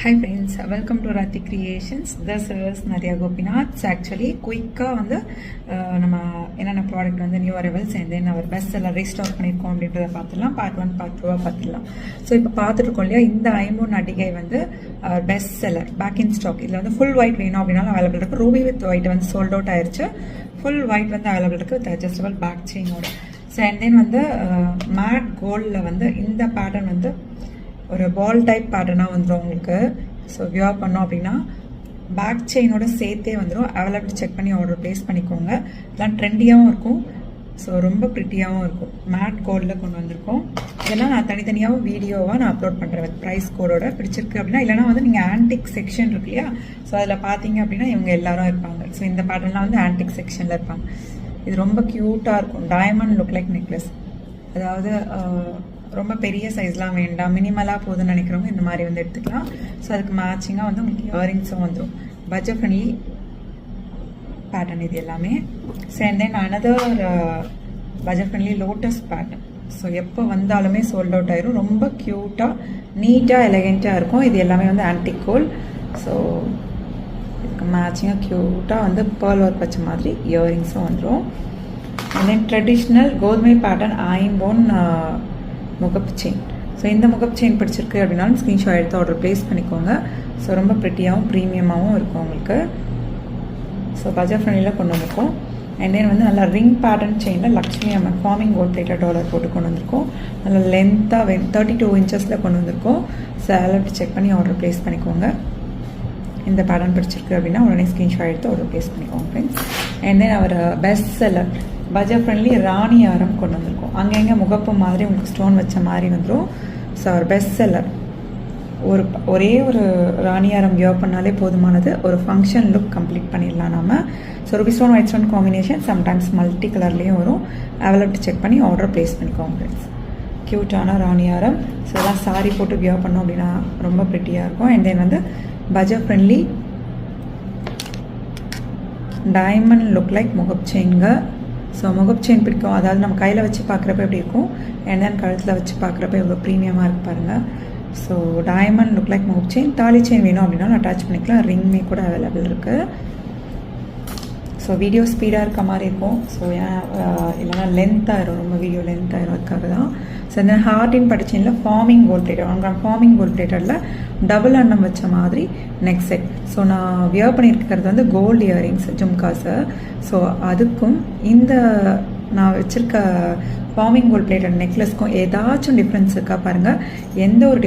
Hi friends, welcome to Rati Creations. This is Nadia Gopinath. Actually, குயிக்காக வந்து நம்ம என்னென்ன ப்ராடக்ட் வந்து new arrivals and then our best seller restock பண்ணியிருக்கோம் அப்படின்றத பார்த்துடலாம். பார்ட் 1 பார்ட் 2 பார்த்துடலாம். ஸோ இப்போ பார்த்துருக்கோம் இல்லையா, இந்த ஐம்பொன் நடிகை வந்து best seller pack in stock. இதில் வந்து ஃபுல் ஒயிட் வேணும் அப்படின்னாலும் அவைலபிள் இருக்குது. ரூபி வித் ஒயிட் வந்து சோல்ட் அவுட் ஆயிடுச்சு. ஃபுல் ஒயிட் வந்து அவைலபிள் இருக்குது வித் அட்ஜஸ்டபிள் பேக் செயினோட. ஸோ அண்ட் தென் வந்து மேட் கோல்டில் வந்து இந்த பேட்டர்ன் வந்து ஒரு பால் டைப் பேட்டர்னாக வந்துடும் உங்களுக்கு. ஸோ வியர் பண்ணோம் அப்படின்னா பேக் செயினோட சேர்த்தே வந்துடும். அவைலபிள் செக் பண்ணி ஆர்டர் ப்ளேஸ் பண்ணிக்கோங்க. இதெல்லாம் ட்ரெண்டியாகவும் இருக்கும், ஸோ ரொம்ப ப்ரிட்டியாகவும் இருக்கும். மேட் கோல்டில் கொண்டு வந்திருக்கோம். இதெல்லாம் நான் தனித்தனியாகவும் வீடியோவாக நான் அப்லோட் பண்ணுறேன் வித் ப்ரைஸ் கோடோட. பிடிச்சிருக்கு அப்படின்னா, இல்லைனா வந்து நீங்கள் ஆன்டிக் செக்ஷன் இருக்கு இல்லையா, ஸோ அதில் பார்த்தீங்க அப்படின்னா இவங்க எல்லாரும் இருப்பாங்க. ஸோ இந்த பேட்டர்ன்லாம் வந்து ஆன்டிக் செக்ஷனில் இருப்பாங்க. இது ரொம்ப க்யூட்டாக இருக்கும். Diamond look like necklace. அதாவது ரொம்ப பெரிய சைஸ்லாம் வேண்டாம், மினிமலாக போதுன்னு நினைக்கிறவங்க இந்த மாதிரி வந்து எடுத்துக்கலாம். ஸோ அதுக்கு மேட்சிங்காக வந்து உங்களுக்கு இயரிங்ஸும் வந்துடும். பட்ஜெட் ஃப்ரெண்ட்லி பேட்டர்ன் இது எல்லாமே. So and then another budget friendly lotus pattern. So எப்போ வந்தாலுமே சோல்ட் அவுட் ஆயிரும். ரொம்ப க்யூட்டாக நீட்டாக எலகெண்ட்டாக இருக்கும். இது எல்லாமே வந்து ஆன்டிக் கோல்ட். ஸோ இதுக்கு மேட்சிங்காக க்யூட்டாக வந்து பேர்ல் ஒர்க் வச்ச மாதிரி இயரிங்ஸும் வந்துடும். அண்ட் தென் ட்ரெடிஷ்னல் கோதுமை பேட்டர்ன் ஐம்பொன் முகப்பு செயின். ஸோ இந்த முகப்பு செயின் பிடிச்சிருக்கு அப்படின்னாலும் ஸ்க்ரீன்ஷாட் எடுத்து ஆர்டர் ப்ளேஸ் பண்ணிக்கோங்க. ஸோ ரொம்ப ப்ரிட்டியாகவும் ப்ரீமியமாகவும் இருக்கும் உங்களுக்கு. ஸோ பட்ஜெட் ஃப்ரெண்ட்லியில் கொண்டு வந்திருக்கோம். அண்ட் தென் வந்து நல்லா ரிங் பேட்டர்ன் செயினில் லக்ஷ்மி அம்மன் ஃபார்மிங் கோல்ட் பிளேட்டட் டாலர் போட்டு கொண்டு வந்திருக்கோம். நல்லா லென்த்தாக 32 இன்ச்சஸில் கொண்டு வந்திருக்கோம். ஸோ அதில் செக் பண்ணி ஆர்டர் ப்ளேஸ் பண்ணிக்கோங்க. இந்த பேட்டர்ன் பிடிச்சிருக்கு அப்படின்னா உடனே ஸ்க்ரீன்ஷாட் எடுத்து ஆர்டர் ப்ளேஸ் பண்ணிக்கோங்க friends. And then our best seller budget friendly ராணி ஆரம் கொண்டு வந்திருக்கோம். அங்கங்கே முகப்பு மாதிரி உங்களுக்கு ஸ்டோன் வச்ச மாதிரி வந்துடும். ஸோ அவர் பெஸ்ட் செல்லர். ஒரே ஒரு ராணி ஆரம் வியர் பண்ணாலே போதுமானது. ஒரு ஃபங்க்ஷன் லுக் கம்ப்ளீட் பண்ணிடலாம் நம்ம. So Ruby stone white stone combination, sometimes multi கலர்லேயும் வரும். அவைலபிள் செக் பண்ணி ஆர்டர் ப்ளேஸ் பண்ணிக்கோங்க ஃப்ரெண்ட்ஸ். க்யூட்டான ராணி ஆரம். ஸோ எல்லாம் சாரி போட்டு வியர் பண்ணோம் அப்படின்னா ரொம்ப ப்ரிட்டியாக இருக்கும். அண்ட் தென் வந்து budget friendly diamond look like முகப் செயின்ங்க. ஸோ முகப் செயின் பிடிக்கும். அதாவது நம்ம கையில் வச்சு பார்க்குறப்ப எப்படி இருக்கும், அண்ட் தென் கழுத்தில் வச்சு பார்க்குறப்ப எவ்வளோ ப்ரீமியமாக இருக்கு பாருங்கள். ஸோ டைமண்ட் லுக் லைக் முகப் செயின். தாலி செயின் வேணும் அப்படின்னாலும் அட்டாச் பண்ணிக்கலாம். ரிங்மே கூட அவைலபிள் இருக்குது. ஸோ வீடியோ ஸ்பீடாக இருக்க மாதிரி இருக்கும். ஸோ ஏன்னா இல்லைனா லென்த் ஆயிரும், ரொம்ப வீடியோ லென்த் ஆயிரும், அதுக்காக தான். ஸோ இந்த ஹார்டின் பட்டுச்செயினில் ஃபார்மிங் கோல்ட் பிளேட்டர். அவங்க ஃபார்மிங் கோல்ட் பிளேட்டரில் டபுள் அன்னம் வச்ச மாதிரி நெக் செட். ஸோ நான் வியர் பண்ணியிருக்கிறது வந்து கோல்டு இயரிங்ஸ் ஜும்காஸு. ஸோ அதுக்கும் இந்த நான் வச்சுருக்க ஃபார்மிங் கோல்ட் பிளேட்டட் நெக்லஸ்க்கும் ஏதாச்சும் டிஃப்ரென்ஸ் இருக்கா பாருங்கள். எந்த ஒரு